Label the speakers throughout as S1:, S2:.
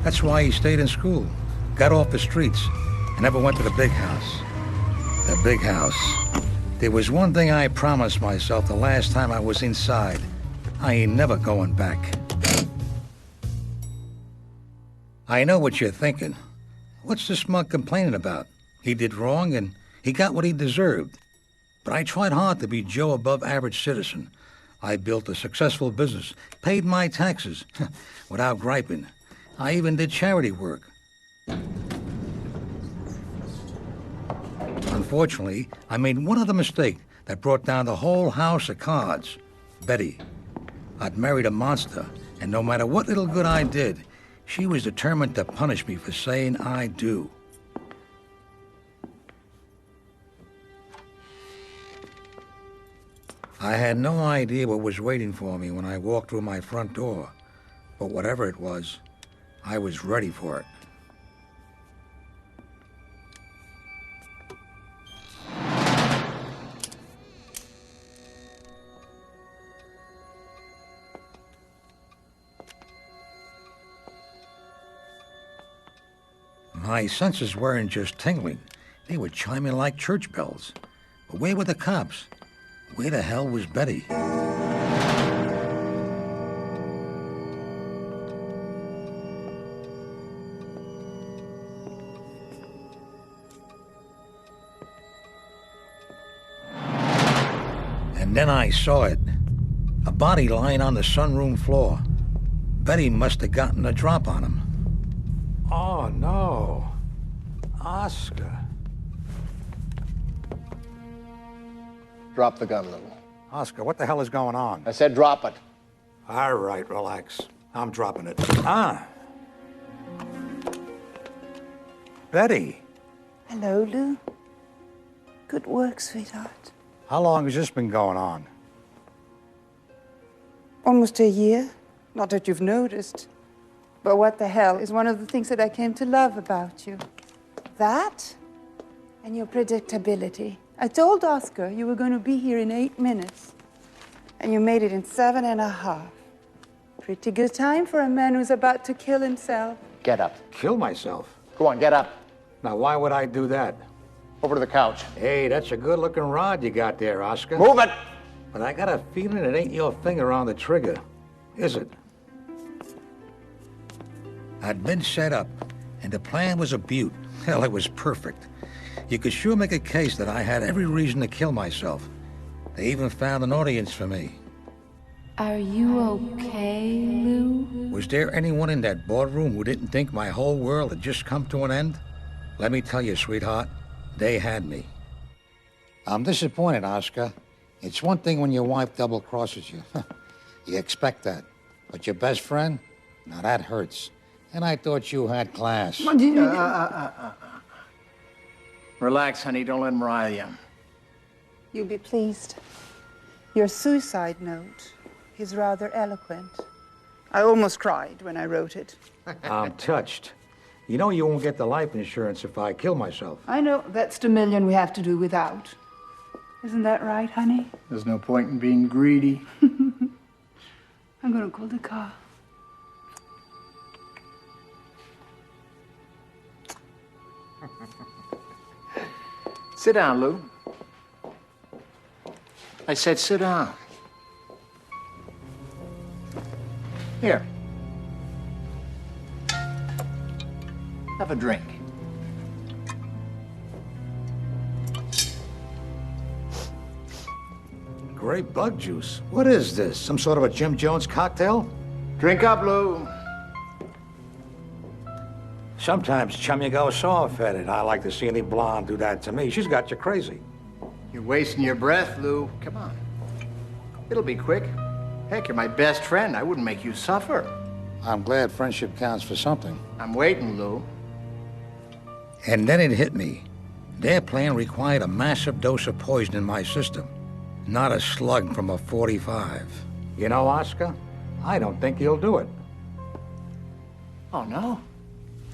S1: That's why he stayed in school, got off the streets, and never went to the big house. The big house. There was one thing I promised myself the last time I was inside. I ain't never going back. I know what you're thinking. What's the smug complaining about? He did wrong and he got what he deserved. But I tried hard to be Joe above average citizen. I built a successful business, paid my taxes, without griping. I even did charity work. Unfortunately, I made one other mistake that brought down the whole house of cards. Betty. I'd married a monster, and no matter what little good I did, she was determined to punish me for saying I do. I had no idea what was waiting for me when I walked through my front door, but whatever it was, I was ready for it. My senses weren't just tingling, they were chiming like church bells. But where were the cops? Where the hell was Betty? And then I saw it. A body lying on the sunroom floor. Betty must have gotten a drop on him. Oh, no. Oscar.
S2: Drop the gun, Lou.
S1: Oscar, what the hell is going on?
S2: I said drop it.
S1: All right, relax. I'm dropping it. Betty.
S3: Hello, Lou. Good work, sweetheart.
S1: How long has this been going on?
S3: Almost a year. Not that you've noticed. But what the hell is one of the things that I came to love about you? That and your predictability. I told Oscar you were going to be here in 8 minutes, and you made it in 7.5. Pretty good time for a man who's about to kill himself.
S2: Get up.
S1: Kill myself?
S2: Go on, get up.
S1: Now, why would I do that?
S2: Over to the couch.
S1: Hey, that's a good-looking rod you got there, Oscar.
S2: Move it!
S1: But I got a feeling it ain't your finger on the trigger, is it? I'd been set up, and the plan was a beaut. Hell, it was perfect. You could sure make a case that I had every reason to kill myself. They even found an audience for me.
S4: Are you okay, Lou?
S1: Was there anyone in that boardroom who didn't think my whole world had just come to an end? Let me tell you, sweetheart, they had me. I'm disappointed, Oscar. It's one thing when your wife double-crosses you. You expect that. But your best friend? Now that hurts. And I thought you had class.
S2: Relax, honey. Don't let him rile you.
S3: You'll be pleased. Your suicide note is rather eloquent. I almost cried when I wrote it.
S1: I'm touched. You know you won't get the life insurance if I kill myself.
S3: I know. That's the million we have to do without. Isn't that right, honey?
S2: There's no point in being greedy.
S3: I'm gonna call the car.
S2: Sit down, Lou. I said sit down. Here. Have a drink.
S1: Great bug juice. What is this? Some sort of a Jim Jones cocktail?
S2: Drink up, Lou.
S1: Sometimes, chum, you go soft-headed. I like to see any blonde do that to me. She's got you crazy.
S2: You're wasting your breath, Lou. Come on. It'll be quick. Heck, you're my best friend. I wouldn't make you suffer.
S1: I'm glad friendship counts for something.
S2: I'm waiting, Lou.
S1: And then it hit me. Their plan required a massive dose of poison in my system, not a slug from a .45. You know, Oscar, I don't think you'll do it.
S2: Oh, no?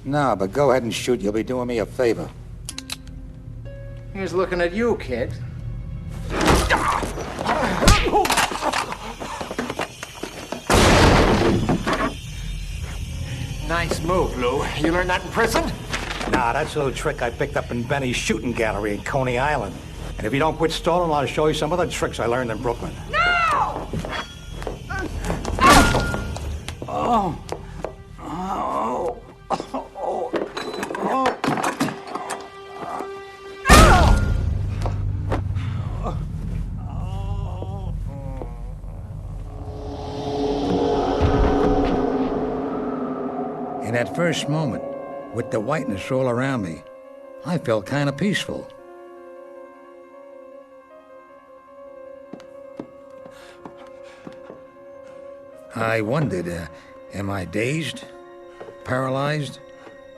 S1: No, but go ahead and shoot. You'll be doing me a favor.
S2: Here's looking at you, kid. Nice move, Lou. You learned that in prison?
S1: Nah, that's a little trick I picked up in Benny's shooting gallery in Coney Island. And if you don't quit stalling, I'll show you some other tricks I learned in Brooklyn.
S3: No!
S1: Oh. Oh. Oh. Oh. In that first moment, with the whiteness all around me, I felt kind of peaceful. I wondered, am I dazed, paralyzed,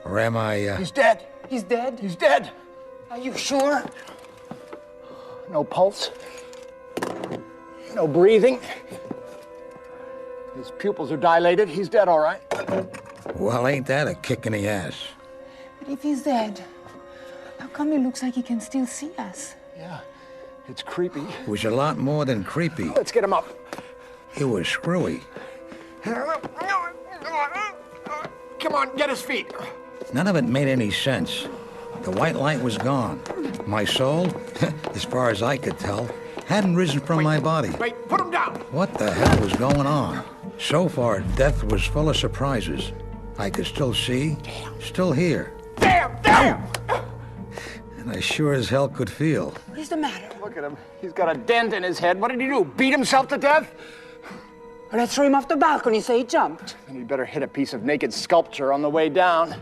S1: or am I,
S2: He's dead.
S3: He's dead?
S2: He's dead.
S3: Are you sure?
S2: No pulse. No breathing. His pupils are dilated. He's dead, all right.
S1: Well, ain't that a kick in the ass?
S3: But if he's dead, how come it looks like he can still see us?
S2: Yeah, it's creepy.
S1: It was a lot more than creepy.
S2: Let's get him up.
S1: It was screwy.
S2: Come on, get his feet.
S1: None of it made any sense. The white light was gone. My soul, as far as I could tell, hadn't risen from my body.
S2: Wait, put him down.
S1: What the hell was going on? So far, death was full of surprises. I could still see, still hear.
S2: Damn!
S1: And I sure as hell could feel.
S3: What's the matter?
S2: Look at him. He's got a dent in his head. What did he do? Beat himself to death?
S3: Let's throw him off the balcony so he jumped.
S2: And he'd better hit a piece of naked sculpture on the way down.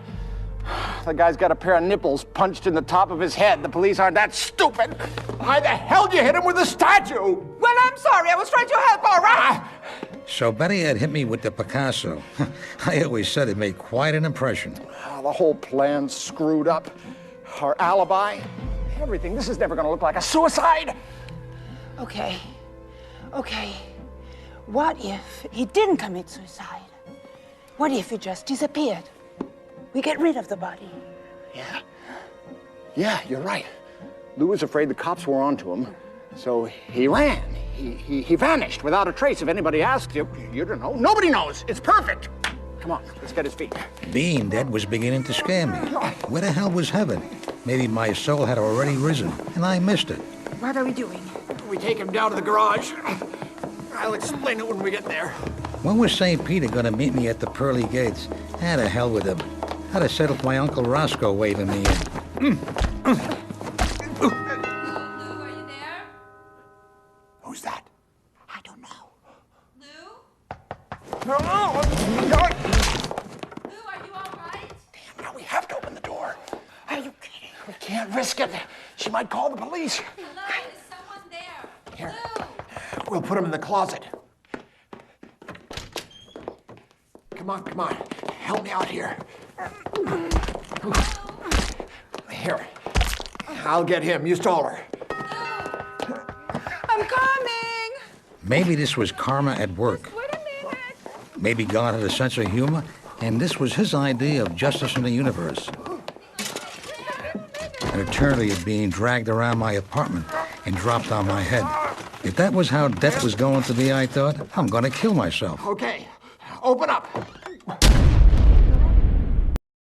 S2: The guy's got a pair of nipples punched in the top of his head. The police aren't that stupid. Why the hell did you hit him with a statue?
S3: Well, I'm sorry. I was trying to help, all right?
S1: So Betty had hit me with the Picasso. I always said it made quite an impression.
S2: The whole plan's screwed up. Our alibi, everything. This is never going to look like a suicide.
S3: Okay. What if he didn't commit suicide? What if he just disappeared? We get rid of the body.
S2: Yeah, you're right. Lou was afraid the cops were onto him, so he ran. He vanished without a trace. If anybody asked you, you don't know. Nobody knows. It's perfect. Come on, let's get his feet.
S1: Being dead was beginning to scare me. Where the hell was heaven? Maybe my soul had already risen, and I missed it.
S3: What are we doing?
S2: We take him down to the garage. I'll explain it when we get there.
S1: When was St. Peter gonna meet me at the pearly gates? Ah, to hell with him. I'd have settled my Uncle Roscoe waving me in.
S4: Lou, are you there?
S2: Who's that?
S3: I don't know.
S4: Lou?
S2: No!
S4: Lou, are you all right?
S2: Damn, now we have to open the door.
S3: Are you kidding?
S2: We can't risk it. She might call the police.
S4: Hello, is someone there?
S2: Here.
S4: Lou!
S2: We'll put him in the closet. Come on. Help me out here. Here. I'll get him. You stall her.
S3: I'm coming!
S1: Maybe this was karma at work.
S3: Wait a minute!
S1: Maybe God had a sense of humor, and this was his idea of justice in the universe. An eternity of being dragged around my apartment and dropped on my head. If that was how death was going to be, I thought, I'm going to kill myself.
S2: Okay. Open up.